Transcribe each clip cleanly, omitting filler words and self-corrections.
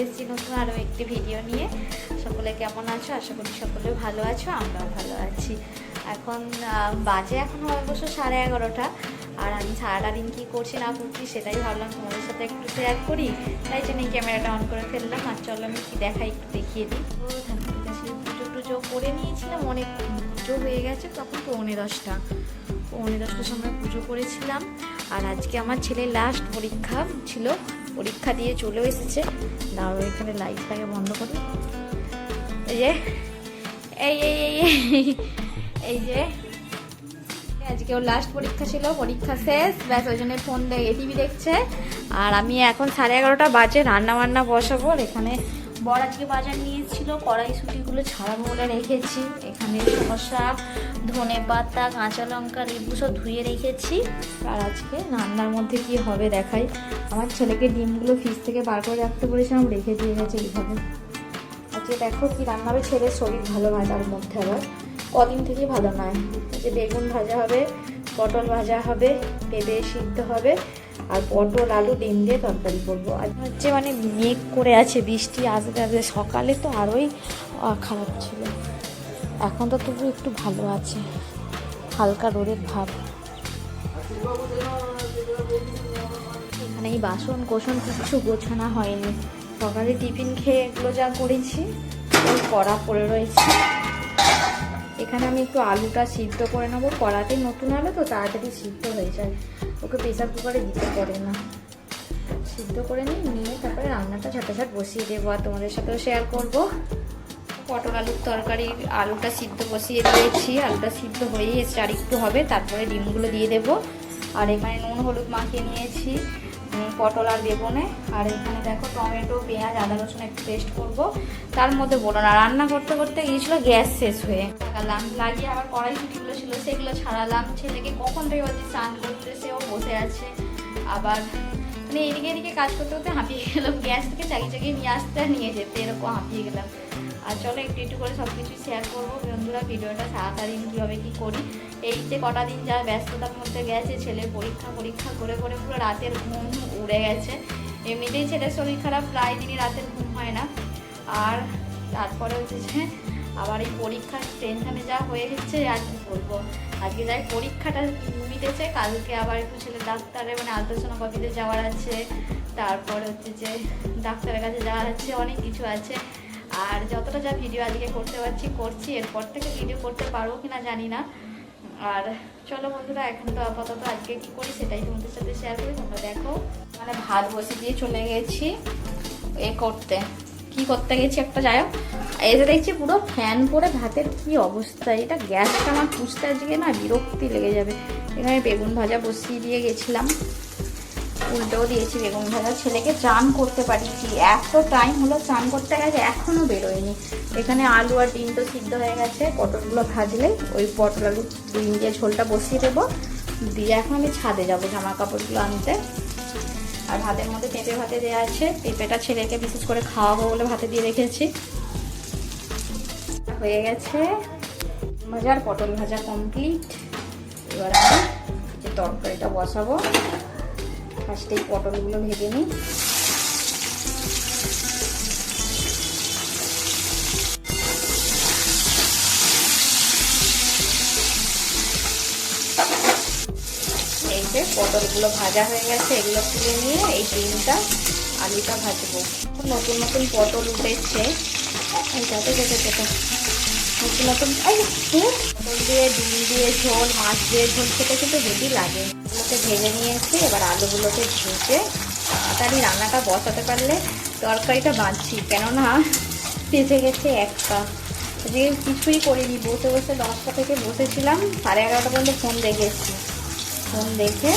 এসেছি নতুন আরও একটি ভিডিও নিয়ে। সকলে কেমন আছো? আশা করি সকলে ভালো আছো, আমরাও ভালো আছি। এখন বাজে এখন অবশ্য 11:30, আর আমি সারাটা দিন কী করছি না করছি সেটাই ভাবলাম তোমাদের সাথে একটু শেয়ার করি। তাই জন্য ক্যামেরাটা অন করে ফেললাম। আর চলো আমি কী দেখাই একটু দেখিয়ে দিই। পুজো টুজো করে নিয়েছিলাম, অনেক পুজো হয়ে গেছে, তখন 10:45টার সময় পুজো করেছিলাম। আর আজকে আমার ছেলের লাস্ট পরীক্ষা ছিল, পরীক্ষা দিয়ে চলেও এসেছে। দাঁড়ো এখানে লাইটটাকে বন্ধ করি। এই যে এই যে আজকে ওর লাস্ট পরীক্ষা ছিল, পরীক্ষা শেষ, ব্যাস ওই জন্য ফোন টিভি দেখছে। আর আমি এখন 11:30 বাজে, রান্না বান্না বসাবো। এখানে বর আজকে বাজার নিয়েছিল, কড়াইশুঁটিগুলো ছাড়াবো বলে রেখেছি। এখানে শসা, ধনে পাতা, কাঁচা লঙ্কা, লেবু সব ধুয়ে রেখেছি। আর আজকে রান্নার মধ্যে কি হবে দেখাই। আমার ছেলেকে ডিমগুলো ফ্রিজ থেকে বার করে রাখতে বলেছিলাম, রেখে দিয়ে গেছে এইভাবে। আজকে দেখো কি রান্না হবে। ছেলের শরীর ভালো ভাজার মধ্যে আবার কদিন থেকে ভালো নয়। যে বেগুন ভাজা হবে, পটল ভাজা হবে, পেঁপে সিদ্ধ হবে, আর পটল আলু ডিম দিয়ে তরকারি করবো। আর হচ্ছে মানে মেঘ করে আছে, বৃষ্টি আসবে আসবে। সকালে তো আরোই খারাপ ছিল, এখন তো তবু একটু ভালো আছে, হালকা রোদের ভাব। এখানে এই বাসন কোসন কিছু গোছানো হয়নি, সকালে টিফিন খেয়ে এগুলো যা করেছি ওই কড়া পড়ে রয়েছে। এখানে আমি একটু আলুটা সিদ্ধ করে নেবো, কড়াতে নতুন আলু তো তাড়াতাড়ি সিদ্ধ হয়ে যায়, ওকে প্রেসার কুকারে দিতে পারে না। সিদ্ধ করে নিয়ে তারপরে রান্নাটা ঝাঁটাঝাট বসিয়ে দেবো, আর তোমাদের সাথেও শেয়ার করব। পটল আলুর তরকারির আলুটা সিদ্ধ বসিয়ে দিয়েছি, আলুটা সিদ্ধ হয়েই এসছে, আর একটু হবে, তারপরে ডিমগুলো দিয়ে দেবো। আর এখানে নুন হলুদ মাখিয়ে নিয়েছি পটল আর বেগুনে। আর এখানে দেখো টমেটো, পেঁয়াজ, আদা রসুন একটু পেস্ট করবো। তার মধ্যে বলো না, রান্না করতে করতে গিয়েছিলো গ্যাস শেষ হয়ে, লাগিয়ে আবার কড়াইশুঁটিগুলো ছিল সেগুলো ছাড়ালাম। ছেলেকে কখন থেকে বলছি স্নান করতে, সেও বসে আছে। আবার মানে এদিকে এদিকে কাজ করতে করতে হাঁপিয়ে গেলাম, গ্যাস থেকে চাগিয়ে নিয়ে আসতে আর নিয়ে যেতে, এরকম হাঁপিয়ে গেলাম। আর চলো একটু একটু করে সব কিছু শেয়ার করবো বন্ধুরা। ভিডিওটা সারাদিন কীভাবে কী করি, এই যে কটা দিন যা ব্যস্ততার মধ্যে গেছে, ছেলের পরীক্ষা করে করে পুরো রাতের ঘুম উড়ে গেছে। এমনিতেই ছেলের শরীর খারাপ, প্রায় দিনই রাতের ঘুম হয় না। আর তারপরে হচ্ছে যে আবার এই পরীক্ষার টেনশানে যা হয়ে গেছে আর কি বলবো। আজকে যাই পরীক্ষাটা মিটেছে, কালকে আবার একটু ছেলে ডাক্তারের মানে আলট্রাসোনোগ্রাফিতে যাওয়ার আছে, তারপরে হচ্ছে যে ডাক্তারের কাছে যাওয়ার আছে, অনেক কিছু আছে। আর যতটা যা ভিডিও আজকে করতে পারছি করছি, এরপর থেকে ভিডিও করতে পারবো কিনা জানি না। আর চলো বন্ধুরা, এখন তো আপাতত আজকে কী করি সেটাই তোমাদের সাথে শেয়ার করি, তোমরা দেখো। মানে ভাত বসে দিয়ে চলে গেছি কি করতে গেছি একটা, যাই হোক এসে দেখছি পুরো ফ্যান পরে ভাতের কি অবস্থা। এটা গ্যাসটা আমার পুষতে আজকে না বিরক্তি লেগে যাবে। এখানে বেগুন ভাজা বসিয়ে দিয়ে গেছিলাম, উল্টেও দিয়েছি বেগুন ভাজা। ছেলেকে চান করতে পারিছি, এত টাইম হলো চান করতে গেছে, এখনও বেরোয়নি। এখানে আলু আর ডিম তো সিদ্ধ হয়ে গেছে, পটলগুলো ভাজলে ওই পটল আলু ডিম দিয়ে ঝোলটা বসিয়ে দেবো। দিয়ে এখন আমি ছাদে যাবো জামা কাপড়গুলো আনতে। আর ভাতের মধ্যে পেঁপে ভাতে দেওয়া আছে, পেঁপেটা ছেলেকে বিশেষ করে খাওয়াবো বলে ভাতে দিয়ে রেখেছি। হয়ে গেছে ভাজার, পটল ভাজা কমপ্লিট। এবার আমি যে তরকারিটা বসাবো, ফার্স্টে এই পটলগুলো ভেজে নিই। এই যে পটলগুলো ভাজা হয়ে গেছে, এগুলো তুলে নিয়ে এই ডিমটা আলুটা ভাজবো। নতুন নতুন পটল উঠেছে, এইটাতে নতুন নতুন পটল দিয়ে ডিম দিয়ে ঝোল, মাছ দিয়ে ঝোল খেতে কিন্তু হেভি লাগে। এগুলোকে ভেজে নিয়েছি, এবার আলুগুলোকে ভেজে তাড়াতাড়ি রান্নাটা বসাতে পারলে তরকারিটা বাঁধছি, কেননা বেঁচে গেছে একটা। যে কিছুই করিনি, বসে বসে 10টা থেকে বসেছিলাম, 11:30 পর্যন্ত ফোন দেখেছি। ফোন দেখে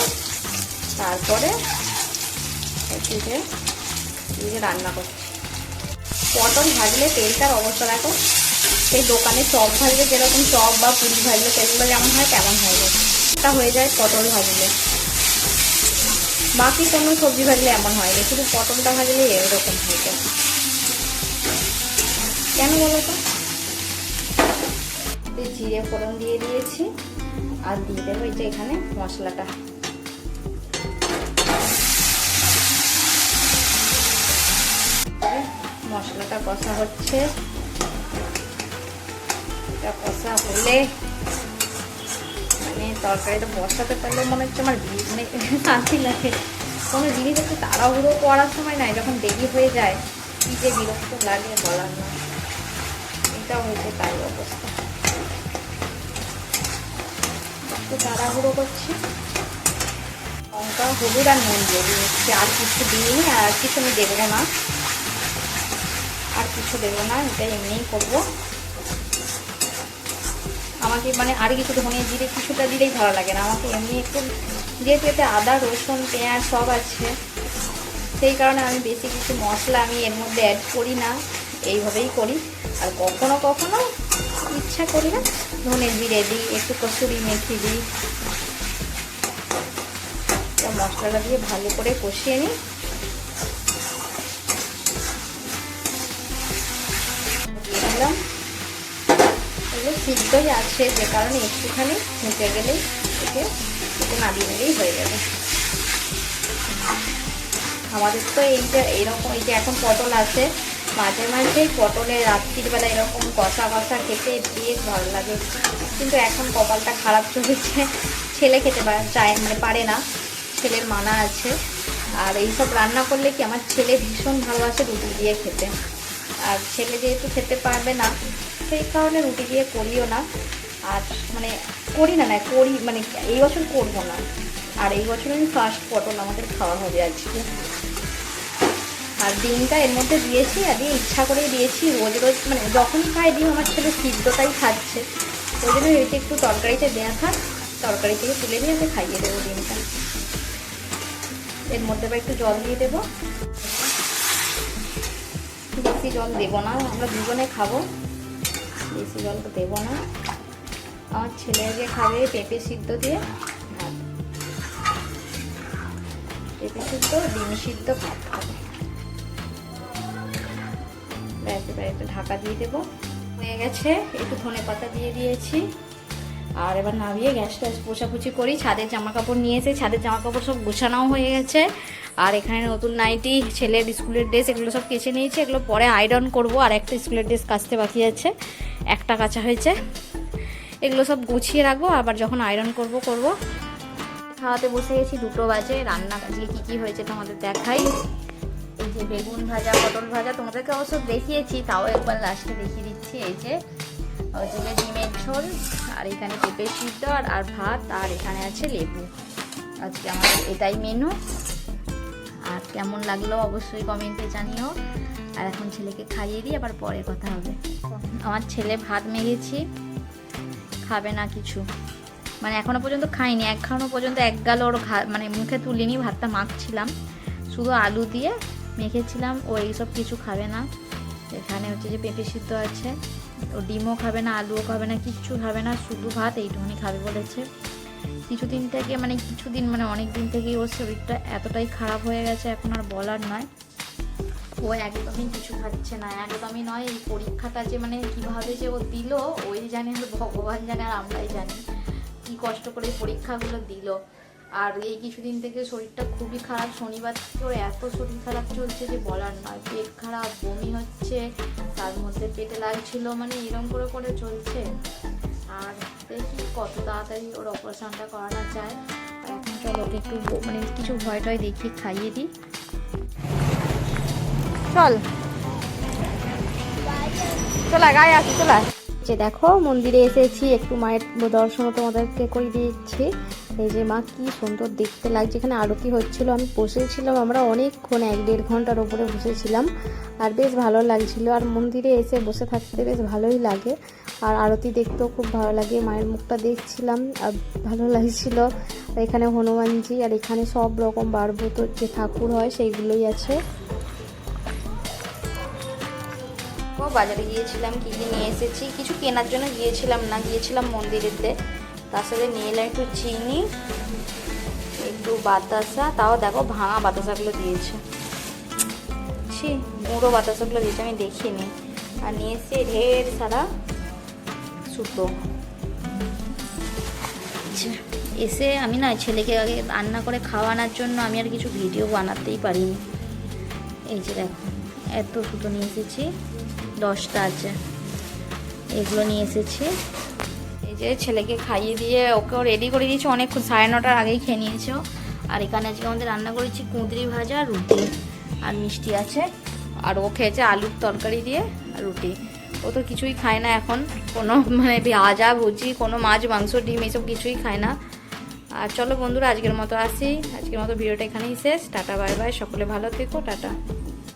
তারপরে রান্না করছি। পটল ভাজলে তেলটার অবস্থা দেখো, সেই দোকানে চপ ভাজলে যেরকম চপ বা পুরি ভাজলে তেলগুলো যেমন হয় তেমন হয়ে যায়, এটা হয়ে যায় পটল ভাজলে। বাকি কোনো সবজি ভাজলে এমন হয়নি, শুধু পটলটা ভাজলে এরকম হয়ে যায়। কেন বলো তো? জিরে ফোড়ন দিয়ে দিয়েছি, আর দিয়ে দেবো এই যে এখানে মশলাটা। মশলাটা কষা হচ্ছে, এটা কষা হলে মানে তরকারিটা বসাতে পারলে মনে হচ্ছে আমার মানে শান্তি লাগে। কোনো জিনিস একটু তাড়াহুড়ো করার সময় না যখন দেরি হয়ে যায় কি যে বিরক্ত লাগে বলার না। এটা হয়েছে তাই অবস্থা, একটু তাড়াহুড়ো করছি। লঙ্কা, হলুদ আর নুন দিয়ে দিয়েছি, আর কিছু দিইনি, আর কিছু আমি দেবো না, আর কিছু দেবো না, এটা এমনিই করবো। আমাকে মানে আর কিছু ধনে জিরে কিছুটা দিলেই ভালো লাগে না, আমাকে এমনি একটু, যেহেতু এতে আদা রসুন পেঁয়াজ সব আছে সেই কারণে আমি বেশি কিছু মশলা আমি এর মধ্যে অ্যাড করি না, এইভাবেই করি। আর কখনো কখনো ইচ্ছা করি না ধনে জিরে দিই, একটু কসুরি মেথি দিই। তো মশলাটা দিয়ে ভালো করে কষিয়ে নিই। দিয়ে দিলাম, এগুলো সিদ্ধই আছে যে কারণে একটুখানি মুখে গেলেই একে একটু নাড়িয়ে নিলেই হয়ে যাবে। আমাদের তো এইটা এইরকম, এই যে এখন পটল আছে, মাঝে মাঝে পটলের রাত্রিবেলা এরকম কষা কষা খেতে বেশ ভালো লাগে, কিন্তু এখন কপালটা খারাপ চলেছে, ছেলে খেতে চায় মানে পারে না, ছেলের মানা আছে। আর এইসব রান্না করলে কি আমার ছেলে ভীষণ ভালোবাসে রুটি দিয়ে খেতে, আর ছেলে যেহেতু খেতে পারবে না সেই কারণে রুটি দিয়ে করিও না। আর মানে করি না করি মানে এই বছর করবো না। আর এই বছর আমি ফার্স্ট পটল আমাদের খাওয়া হবে আজকে। আর ডিমটা এর মধ্যে দিয়েছি, আর দিয়ে ইচ্ছা করেই দিয়েছি, রোজ রোজ মানে যখনই খাই ডিম আমার ছেলে সিদ্ধটাই খাচ্ছে, ওই জন্য ভেবেছি একটু তরকারিতে দেওয়া থাক, তরকারি থেকে তুলে দিয়ে ওকে খাইয়ে দেবো ডিমটা। এর মধ্যে আবার একটু জল দিয়ে দেবো, বেশি জল দেবো না, আমরা দুজনে খাবো, বেশি জল তো দেবো না। আমার ছেলে যে খাবে পেঁপে সিদ্ধ দিয়ে ভাত, পেঁপে সিদ্ধ ডিম সিদ্ধ ভাত খাবে। এবার একটা ঢাকা দিয়ে দেবো, হয়ে গেছে। একটু ধনে পাতা দিয়ে দিয়েছি, আর এবার নামিয়ে গ্যাসটা পোছাপুছি করি। ছাদের জামা কাপড় নিয়ে এসে ছাদের জামা কাপড় সব গোছানোও হয়ে গেছে, আর এখানে নতুন নাইটি, ছেলের স্কুলের ড্রেস এগুলো সব কেচে নিয়েছি, এগুলো পরে আয়রন করব। আর একটা স্কুলের ড্রেস কাচতে বাকি আছে, একটা কাচা হয়েছে, এগুলো সব গুছিয়ে রাখবো, আবার যখন আয়রন করব। খাওয়াতে বসে গেছি, 2টো বাজে। রান্না আজকে কী কী হয়েছে তোমাদের দেখাই। এই যে বেগুন ভাজা, পটল ভাজা, তোমাদেরকে অবশ্য দেখিয়েছি, তাও একবার লাস্টে দেখিয়ে দিচ্ছি। এই যে হচ্ছে ডিমের ঝোল, আর এখানে পেঁপে সিদ্ধ আর ভাত, আর এখানে আছে লেবু। আজকে আমাদের এটাই মেনু। আর কেমন লাগলো অবশ্যই কমেন্টে জানিও। আর এখন ছেলেকে খাইয়ে দিই, আবার পরে কথা হবে। আমার ছেলে ভাত মেখেছি, খাবে না কিছু, মানে এখনো পর্যন্ত খাইনি, এখনো পর্যন্ত এক গাল ওর মানে মুখে তুলিনি, ভাতটা মাখছিলাম, শুধু আলু দিয়ে মেখেছিলাম, ও এইসব কিছু খাবে না। এখানে হচ্ছে যে পেঁপে সিদ্ধ আছে, ও ডিমও খাবে না, আলুও খাবে না, কিচ্ছু খাবে না, শুধু ভাত এইটুকুনি খাবে বলেছে। কিছুদিন মানে অনেক দিন থেকেই ওর শরীরটা এতটাই খারাপ হয়ে গেছে, এখন আর বলার নয়। ও একদমই কিছু খাচ্ছে না, একদমই নয়। এই পরীক্ষাটা যে মানে কীভাবে যে ও দিল ওই জানে, ভগবান জানে, আর আমরাই জানি কি কষ্ট করে পরীক্ষাগুলো দিল। আর এই কিছুদিন থেকে শরীরটা খুবই খারাপ, শনিবার থেকে ওর এত শরীর খারাপ চলছে যে বলার নয়, পেট খারাপ, বমি হচ্ছে, তার মধ্যে পেটে লাগছিল, মানে এরকম করে করে চলছে। আর দেখি কত তাড়াতাড়ি ওর অপারেশনটা করানো যায়। আর এখন চলো ওকে একটু মানে কিছু ভয় টয় দেখিয়ে খাইয়ে দিই। চল চলা গায়ে আসি, চলা। যে দেখো মন্দিরে এসেছি, একটু মায়ের দর্শনও তোমাদেরকে করে দিচ্ছি। এই যে মা কি সুন্দর দেখতে লাগছে, এখানে আরতি হচ্ছিল, আমি বসেছিলাম, আমরা অনেকক্ষণ 1-1.5 ঘন্টার ওপরে বসেছিলাম, আর বেশ ভালো লাগছিল। আর মন্দিরে এসে বসে থাকতে বেশ ভালোই লাগে, আর আরতি দেখতেও খুব ভালো লাগে, মায়ের মুখটা দেখছিলাম আর ভালো লাগছিল। আর এখানে হনুমানজি, আর এখানে সব রকম বারভূত যে ঠাকুর হয় সেইগুলোই আছে। বাজারে গিয়েছিলাম, কি কি নিয়ে এসেছি, কিছু কেনার জন্য গিয়েছিলাম না, গিয়েছিলাম মন্দিরেতে। তার সাথে নিয়ে এলাম একটু চিনি, একটু বাতাসা, তাও দেখো ভাঙা বাতাসাগুলো দিয়েছে, মুড়ো বাতাসাগুলো দিয়েছে, আমি দেখিনি। আর নিয়ে এসে ঢের সারা সুতো। এসে আমি না ছেলেকে আগে রান্না করে খাওয়ানোর জন্য আমি আর কিছু ভিডিও বানাতেই পারিনি। এই যে দেখো এত সুতো নিয়ে এসেছি, 10টা আছে, এগুলো নিয়ে এসেছি। এই যে ছেলেকে খাইয়ে দিয়ে ওকেও রেডি করে দিয়েছি, অনেকক্ষণ 9:30টার আগেই খেয়ে নিয়েছে। আর এখানে আজকে আমাদের রান্না করেছি কুঁদরি ভাজা, রুটি আর মিষ্টি আছে। আর ও খেয়েছে আলুর তরকারি দিয়ে আর রুটি। ও তো কিছুই খায় না এখন, কোনো মানে ভাজা ভুজি, কোনো মাছ মাংস ডিম এসব কিছুই খায় না। আর চলো বন্ধুরা, আজকের মতো আসি, আজকের মতো ভিডিওটা এখানেই শেষ। টাটা বাই বাই, সকলে ভালো থেকো, টাটা।